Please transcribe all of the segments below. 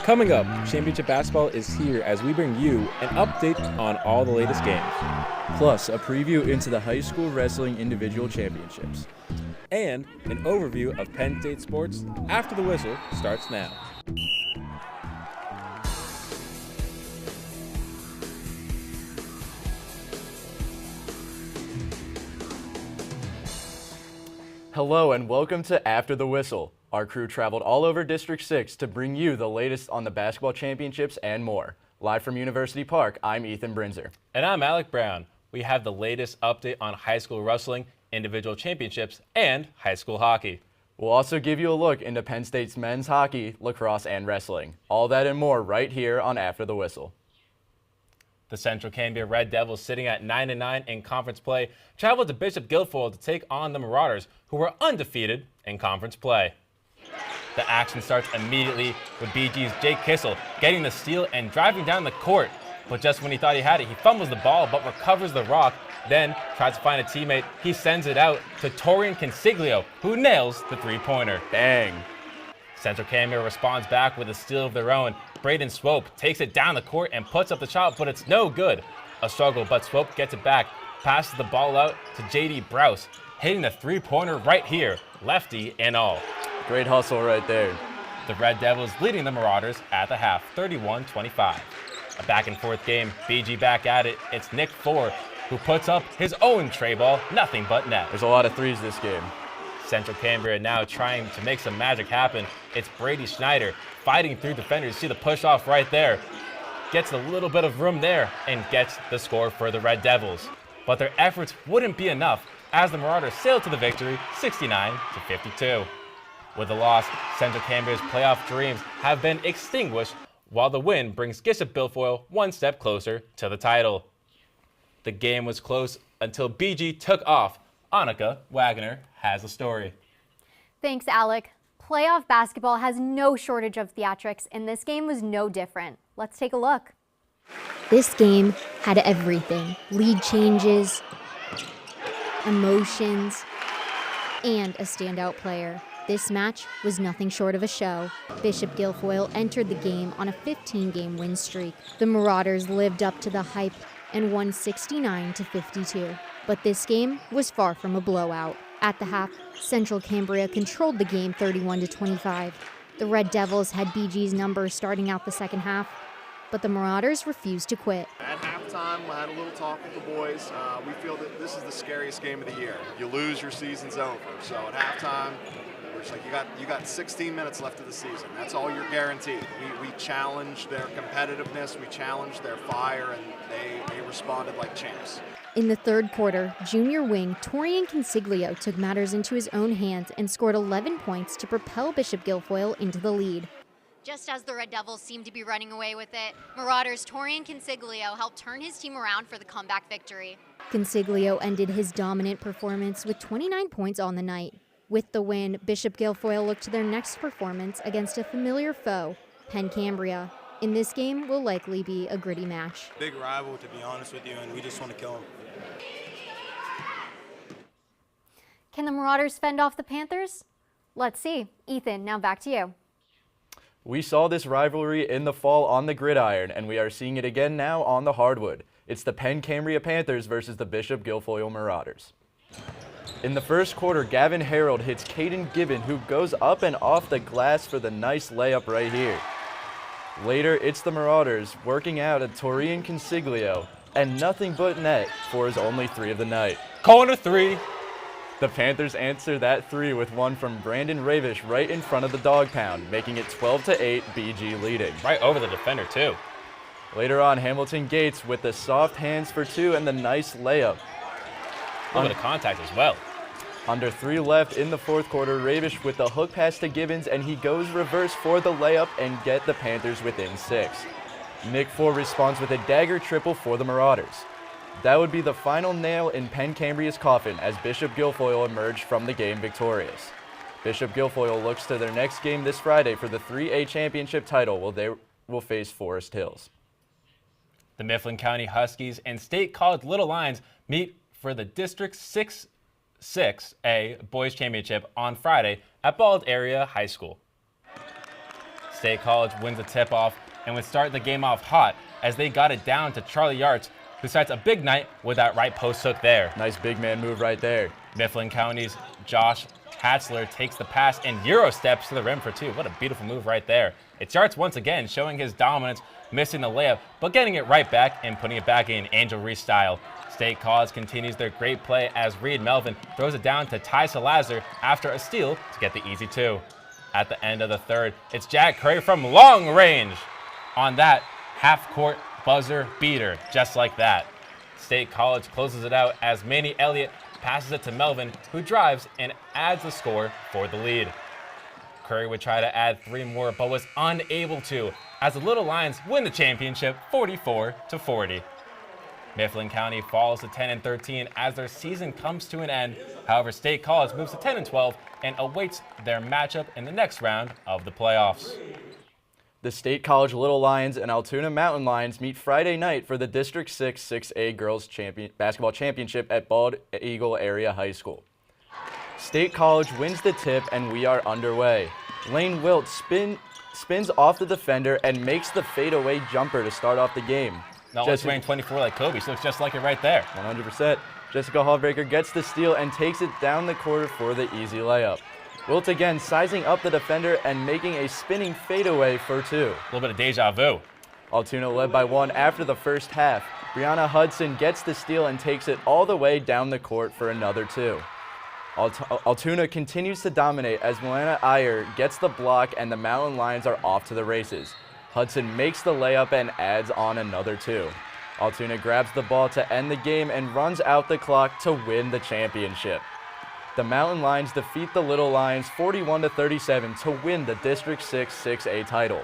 Coming up, Championship Basketball is here as we bring you an update on all the latest games. Plus, a preview into the high school wrestling individual championships. And an overview of Penn State sports after the whistle starts now. Hello and welcome to After the Whistle. Our crew traveled all over District 6 to bring you the latest on the basketball championships and more. Live from University Park, I'm Ethan Brinzer. And I'm Alec Brown. We have the latest update on high school wrestling, individual championships, and high school hockey. We'll also give you a look into Penn State's men's hockey, lacrosse, and wrestling. All that and more right here on After the Whistle. The Central Cambria Red Devils, sitting at 9-9 in conference play, traveled to Bishop Guilfoyle to take on the Marauders, who were undefeated in conference play. The action starts immediately with BG's Jake Kissel getting the steal and driving down the court. But just when he thought he had it, he fumbles the ball but recovers the rock, then tries to find a teammate. He sends it out to Torian Consiglio, who nails the three-pointer. Bang! Central Cambria responds back with a steal of their own. Braden Swope takes it down the court and puts up the shot, but it's no good. A struggle, but Swope gets it back, passes the ball out to JD Browse, hitting the three-pointer right here, lefty and all. Great hustle right there. The Red Devils leading the Marauders at the half, 31-25. A back-and-forth game, BG back at it. It's Nick Ford who puts up his own tray ball, nothing but net. There's a lot of threes this game. Central Cambria now trying to make some magic happen. It's Brady Schneider fighting through defenders. You see the push-off right there. Gets a little bit of room there and gets the score for the Red Devils. But their efforts wouldn't be enough as the Marauders sailed to the victory, 69-52. With the loss, Central Cambria's playoff dreams have been extinguished, while the win brings Bishop Guilfoyle one step closer to the title. The game was close until BG took off. Annika Wagner has the story. Thanks, Alec. Playoff basketball has no shortage of theatrics, and this game was no different. Let's take a look. This game had everything. Lead changes, emotions, and a standout player. This match was nothing short of a show. Bishop Guilfoyle entered the game on a 15-game win streak. The Marauders lived up to the hype and won 69-52. But this game was far from a blowout. At the half, Central Cambria controlled the game 31-25. The Red Devils had BG's number starting out the second half, but the Marauders refused to quit. At halftime, I had a little talk with the boys. We feel that this is the scariest game of the year. You lose, your season's over. So at halftime, it's like you got 16 minutes left of the season. That's all you're guaranteed. We challenged their competitiveness, we challenged their fire, and they responded like champs. In the third quarter, junior wing Torian Consiglio took matters into his own hands and scored 11 points to propel Bishop Guilfoyle into the lead. Just as the Red Devils seemed to be running away with it, Marauders' Torian Consiglio helped turn his team around for the comeback victory. Consiglio ended his dominant performance with 29 points on the night. With the win, Bishop Guilfoyle looked to their next performance against a familiar foe, Penn Cambria. In this game will likely be a gritty match. Big rival, to be honest with you, and we just want to kill him. Can the Marauders fend off the Panthers? Let's see. Ethan, now back to you. We saw this rivalry in the fall on the gridiron, and we are seeing it again now on the hardwood. It's the Penn Cambria Panthers versus the Bishop Guilfoyle Marauders. In the first quarter, Gavin Harold hits Caden Gibbon, who goes up and off the glass for the nice layup right here. Later, it's the Marauders working out at Torian Consiglio, and nothing but net for his only three of the night. Corner three. The Panthers answer that three with one from Brandon Ravish right in front of the dog pound, making it 12-8, BG leading. Right over the defender, too. Later on, Hamilton Gates with the soft hands for two and the nice layup. A little bit of contact as well. Under 3 left in the fourth quarter, Ravish with the hook pass to Gibbons, and he goes reverse for the layup and get the Panthers within 6. Nick Ford responds with a dagger triple for the Marauders. That would be the final nail in Penn Cambria's coffin as Bishop Guilfoyle emerged from the game victorious. Bishop Guilfoyle looks to their next game this Friday for the 3A championship title, where they will face Forest Hills. The Mifflin County Huskies and State College Little Lions meet for the District 6A Boys Championship on Friday at Bald Area High School. State College wins the tip-off and would start the game off hot as they got it down to Charlie Yarts, who starts a big night with that right post hook there. Nice big man move right there. Mifflin County's Josh Hatzler takes the pass and Euro steps to the rim for 2. What a beautiful move right there. It's Yarts once again showing his dominance, missing the layup, but getting it right back and putting it back in Angel Reese style. State College continues their great play as Reed Melvin throws it down to Ty Salazar after a steal to get the easy 2. At the end of the third, it's Jack Curry from long range on that half-court buzzer beater, just like that. State College closes it out as Manny Elliott passes it to Melvin, who drives and adds the score for the lead. Curry would try to add 3 more, but was unable to, as the Little Lions win the championship 44-40. Mifflin County falls to 10-13 as their season comes to an end. However, State College moves to 10-12 and awaits their matchup in the next round of the playoffs. The State College Little Lions and Altoona Mountain Lions meet Friday night for the District 6 6A Girls Basketball Championship at Bald Eagle Area High School. State College wins the tip and we are underway. Lane Wilt spins off the defender and makes the fadeaway jumper to start off the game. Not only wearing 24 like Kobe, she looks just like it right there. 100%. Jessica Hallbreaker gets the steal and takes it down the court for the easy layup. Wilt again sizing up the defender and making a spinning fadeaway for 2. A little bit of deja vu. Altoona led by 1 after the first half. Brianna Hudson gets the steal and takes it all the way down the court for another 2. Altoona continues to dominate as Milana Iyer gets the block and the Mountain Lions are off to the races. Hudson makes the layup and adds on another 2. Altoona grabs the ball to end the game and runs out the clock to win the championship. The Mountain Lions defeat the Little Lions 41-37 to win the District 6 6A title.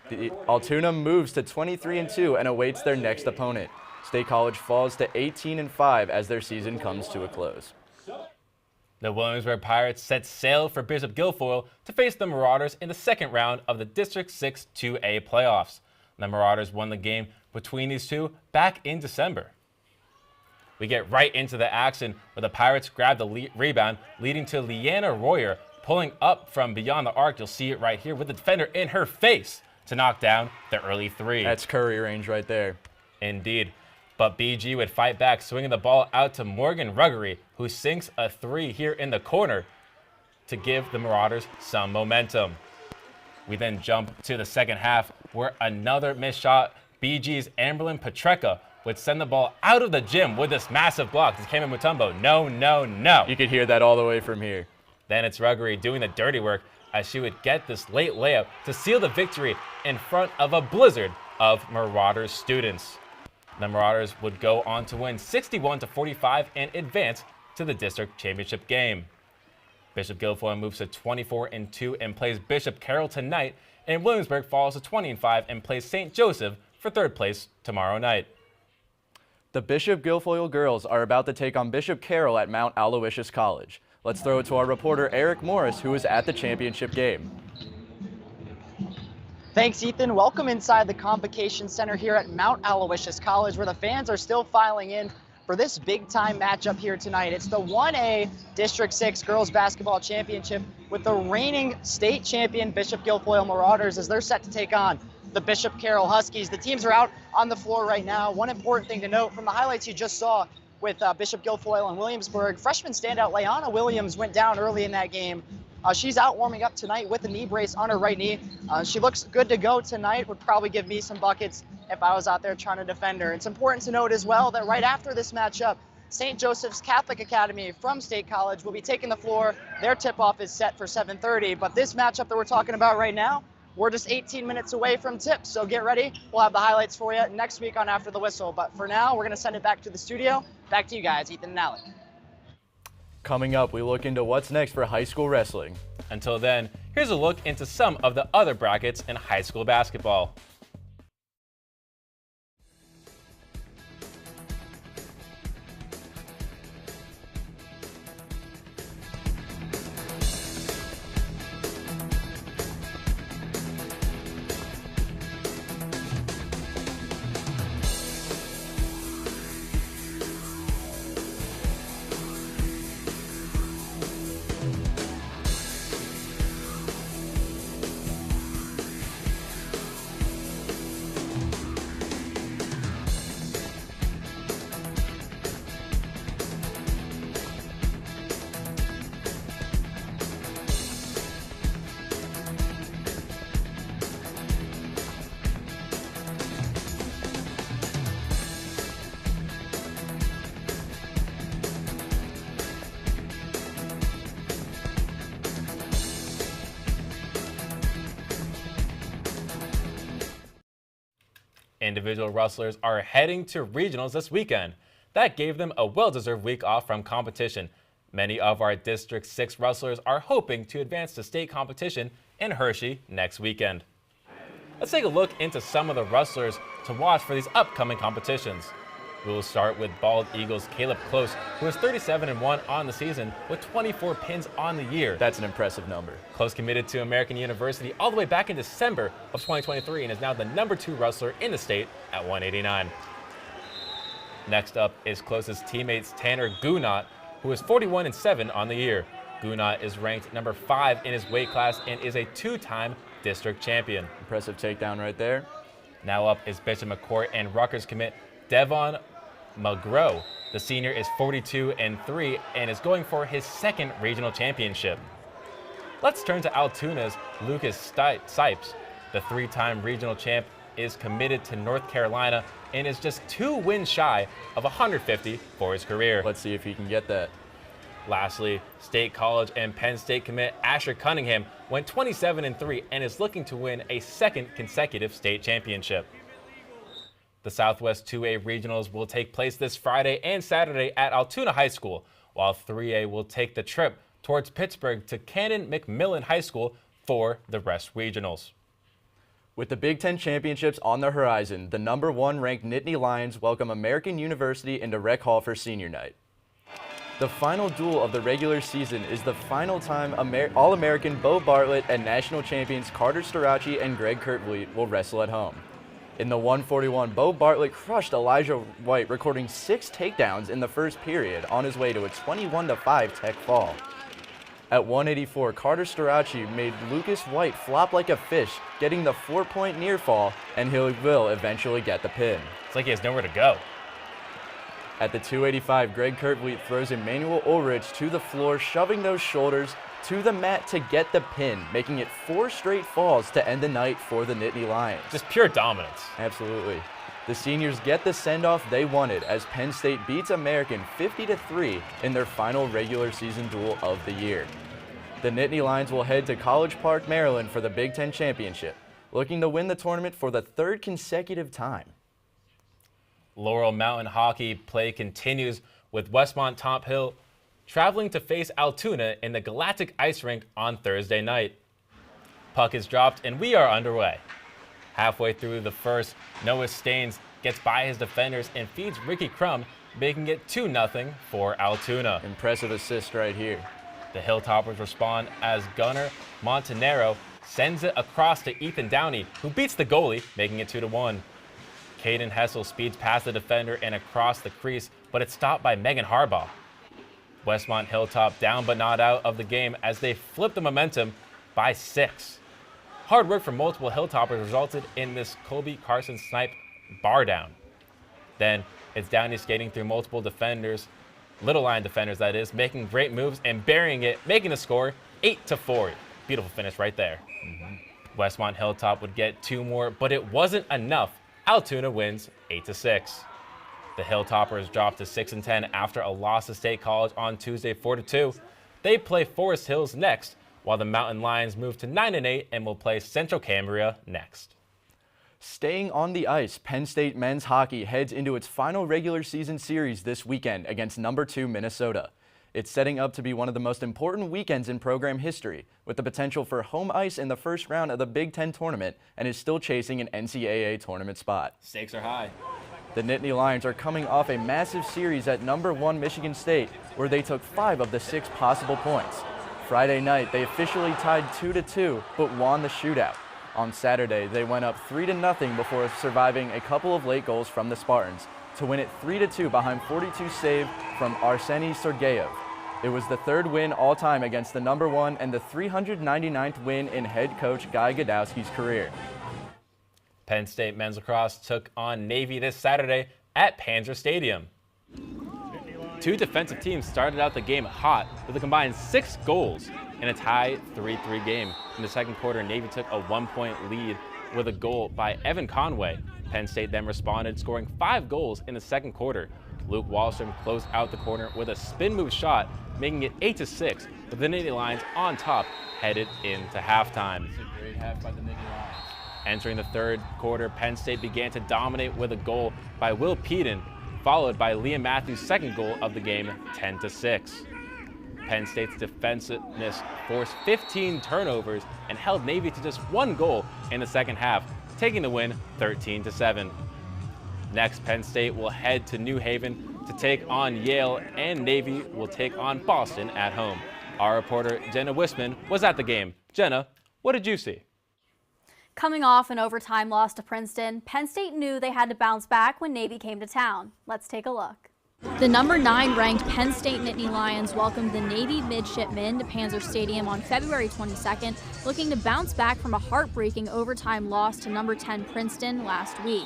The Altoona moves to 23-2 and awaits their next opponent. State College falls to 18-5 as their season comes to a close. The Williamsburg Pirates set sail for Bishop Guilfoyle to face the Marauders in the second round of the District 6 2A playoffs. The Marauders won the game between these two back in December. We get right into the action where the Pirates grab the rebound, leading to Leanna Royer pulling up from beyond the arc. You'll see it right here with the defender in her face to knock down the early 3. That's Curry range right there. Indeed. But BG would fight back, swinging the ball out to Morgan Ruggery, who sinks a 3 here in the corner to give the Marauders some momentum. We then jump to the second half, where another missed shot, BG's Amberlyn Petreka, would send the ball out of the gym with this massive block. This came in Mutombo. No, no, no. You could hear that all the way from here. Then it's Ruggery doing the dirty work as she would get this late layup to seal the victory in front of a blizzard of Marauders students. The Marauders would go on to win 61-45 and advance to the district championship game. Bishop Guilfoyle moves to 24-2 and plays Bishop Carroll tonight, and Williamsburg falls to 20-5 and plays St. Joseph for 3rd place tomorrow night. The Bishop Guilfoyle girls are about to take on Bishop Carroll at Mount Aloysius College. Let's throw it to our reporter Eric Morris, who is at the championship game. Thanks, Ethan. Welcome inside the Convocation Center here at Mount Aloysius College, where the fans are still filing in for this big-time matchup here tonight. It's the 1A District 6 Girls Basketball Championship with the reigning state champion Bishop Guilfoyle Marauders as they're set to take on the Bishop Carroll Huskies. The teams are out on the floor right now. One important thing to note from the highlights you just saw with Bishop Guilfoyle and Williamsburg, freshman standout Leanna Williams went down early in that game. She's out warming up tonight with a knee brace on her right knee. She looks good to go tonight, would probably give me some buckets if I was out there trying to defend her. It's important to note as well that right after this matchup, St. Joseph's Catholic Academy from State College will be taking the floor. Their tip-off is set for 7:30, but this matchup that we're talking about right now, we're just 18 minutes away from tip, so get ready. We'll have the highlights for you next week on After the Whistle, but for now, we're going to send it back to the studio. Back to you guys, Ethan and Alec. Coming up, we look into what's next for high school wrestling. Until then, here's a look into some of the other brackets in high school basketball. Individual wrestlers are heading to regionals this weekend. That gave them a well-deserved week off from competition. Many of our District 6 wrestlers are hoping to advance to state competition in Hershey next weekend. Let's take a look into some of the wrestlers to watch for these upcoming competitions. We will start with Bald Eagles' Caleb Close, who is 37-1 on the season with 24 pins on the year. That's an impressive number. Close committed to American University all the way back in December of 2023 and is now the #2 wrestler in the state at 189. Next up is Close's teammates Tanner Gunot, who is 41-7 on the year. Gunot is ranked number 5 in his weight class and is a 2-time district champion. Impressive takedown right there. Now up is Bishop McCourt and Rutgers commit Devon McGrow. The senior is 42-3 and is going for his 2nd regional championship. Let's turn to Altoona's Lucas Sipes. The 3-time regional champ is committed to North Carolina and is just 2 wins shy of 150 for his career. Let's see if he can get that. Lastly, State College and Penn State commit Asher Cunningham went 27-3 and is looking to win a 2nd consecutive state championship. The Southwest 2A regionals will take place this Friday and Saturday at Altoona High School, while 3A will take the trip towards Pittsburgh to Cannon McMillan High School for the rest regionals. With the Big Ten championships on the horizon, the #1 ranked Nittany Lions welcome American University into Rec Hall for senior night. The final duel of the regular season is the final time All-American Bo Bartlett and national champions Carter Starace and Greg Kurtvliet will wrestle at home. In the 141, Bo Bartlett crushed Elijah White, recording 6 takedowns in the first period on his way to a 21-5 tech fall. At 184, Carter Starace made Lucas White flop like a fish, getting the 4-point near fall, and he will eventually get the pin. It's like he has nowhere to go. At the 285, Greg Kurtvliet throws Emmanuel Ulrich to the floor, shoving those shoulders to the mat to get the pin, making it 4 straight falls to end the night for the Nittany Lions. Just pure dominance. Absolutely. The seniors get the send-off they wanted as Penn State beats American 50-3 in their final regular season duel of the year. The Nittany Lions will head to College Park, Maryland for the Big Ten Championship, looking to win the tournament for the 3rd consecutive time. Laurel Mountain hockey play continues with Westmont Top Hill traveling to face Altoona in the Galactic Ice Rink on Thursday night. Puck is dropped and we are underway. Halfway through the first, Noah Staines gets by his defenders and feeds Ricky Crum, making it 2-0 for Altoona. Impressive assist right here. The Hilltoppers respond as Gunnar Montanaro sends it across to Ethan Downey, who beats the goalie, making it 2-1. Caden Hessel speeds past the defender and across the crease, but it's stopped by Megan Harbaugh. Westmont Hilltop down but not out of the game as they flip the momentum by 6. Hard work from multiple Hilltoppers resulted in this Colby Carson snipe bar down. Then it's Downey skating through multiple defenders, little line defenders that is, making great moves and burying it, making the score 8-4. Beautiful finish right there. Westmont Hilltop would get 2 more, but it wasn't enough. Altoona wins 8-6. The Hilltoppers dropped to 6-10 after a loss to State College on Tuesday 4-2. They play Forest Hills next, while the Mountain Lions move to 9-8 and will play Central Cambria next. Staying on the ice, Penn State men's hockey heads into its final regular season series this weekend against #2 Minnesota. It's setting up to be one of the most important weekends in program history, with the potential for home ice in the first round of the Big Ten tournament, and is still chasing an NCAA tournament spot. Stakes are high. The Nittany Lions are coming off a massive series at #1 Michigan State, where they took 5 of the 6 possible points. Friday night, they officially tied 2-2, but won the shootout. On Saturday, they went up 3-0 before surviving a couple of late goals from the Spartans to win it 3-2 behind 42 save from Arseny Sergeyev. It was the 3rd win all-time against the #1 and the 399th win in head coach Guy Godowski's career. Penn State men's lacrosse took on Navy this Saturday at Panzer Stadium. 2 defensive teams started out the game hot with a combined 6 goals in a tie 3-3 game. In the second quarter, Navy took a 1-point lead with a goal by Evan Conway. Penn State then responded, scoring 5 goals in the second quarter. Luke Wallstrom closed out the corner with a spin move shot, making it 8-6, with the Nittany Lions on top headed into halftime. It's a great half by the Nittany Lions. Entering the third quarter, Penn State began to dominate with a goal by Will Peden, followed by Liam Matthews' second goal of the game, 10-6. Penn State's defensiveness forced 15 turnovers and held Navy to just 1 goal in the second half, taking the win 13-7. Next, Penn State will head to New Haven to take on Yale, and Navy will take on Boston at home. Our reporter Jenna Wisman was at the game. Jenna, what did you see? Coming off an overtime loss to Princeton, Penn State knew they had to bounce back when Navy came to town. Let's take a look. The number 9 ranked Penn State Nittany Lions welcomed the Navy midshipmen to Panzer Stadium on February 22nd, looking to bounce back from a heartbreaking overtime loss to number 10 Princeton last week.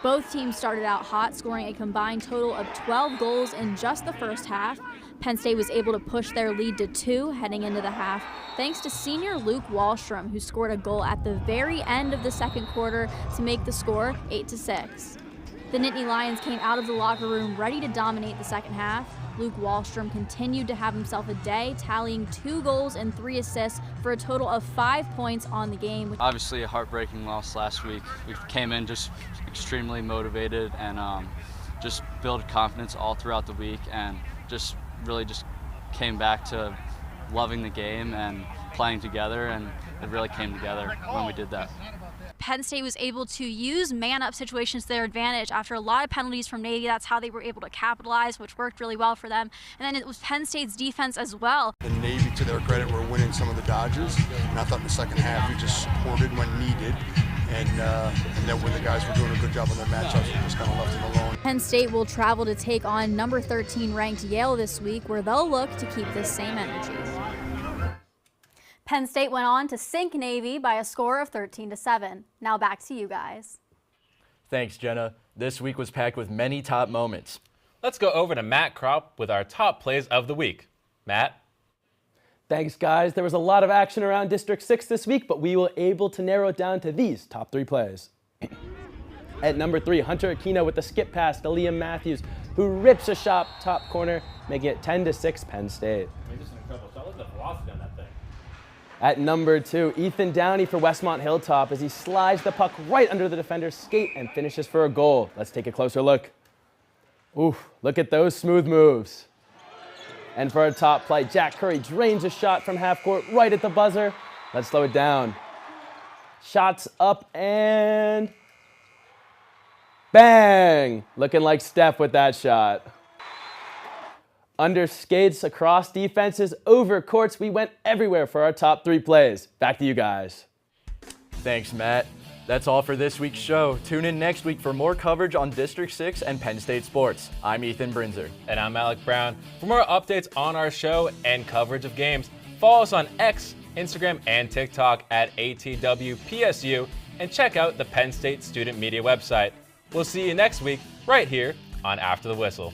Both teams started out hot, scoring a combined total of 12 goals in just the first half. Penn State was able to push their lead to 2 heading into the half, thanks to senior Luke Wallstrom, who scored a goal at the very end of the second quarter to make the score 8-6. The Nittany Lions came out of the locker room ready to dominate the second half. Luke Wallstrom continued to have himself a day, tallying 2 goals and 3 assists for a total of 5 points on the game. Obviously a heartbreaking loss last week. We came in just extremely motivated and just built confidence all throughout the week, and really came back to loving the game and playing together, and it really came together when we did that. Penn State was able to use man-up situations to their advantage after a lot of penalties from Navy. That's how they were able to capitalize, which worked really well for them. And then it was Penn State's defense as well. The Navy, to their credit, were winning some of the dodges, and I thought in the second half we just supported when needed, and then when the guys were doing a good job on their matchups, we just kind of left them alone. Penn State will travel to take on number 13 ranked Yale this week, where they'll look to keep this same energy. Penn State went on to sink Navy by a score of 13-7. Now back to you guys. Thanks, Jenna. This week was packed with many top moments. Let's go over to Matt Kropp with our top plays of the week. Matt? Thanks, guys. There was a lot of action around District 6 this week, but we were able to narrow it down to these top 3 plays. At number 3, Hunter Aquino with the skip pass to Liam Matthews, who rips a shot top corner, making it 10-6 Penn State. Just an incredible shot. Look at the velocity on that thing. At number 2, Ethan Downey for Westmont Hilltop as he slides the puck right under the defender's skate and finishes for a goal. Let's take a closer look. Oof, look at those smooth moves. And for our top play, Jack Curry drains a shot from half court right at the buzzer. Let's slow it down. Shots up and bang! Looking like Steph with that shot. Under skates, across defenses, over courts, we went everywhere for our top 3 plays. Back to you guys. Thanks, Matt. That's all for this week's show. Tune in next week for more coverage on District 6 and Penn State sports. I'm Ethan Brinzer. And I'm Alec Brown. For more updates on our show and coverage of games, follow us on X, Instagram, and TikTok at ATWPSU, and check out the Penn State Student Media website. We'll see you next week right here on After the Whistle.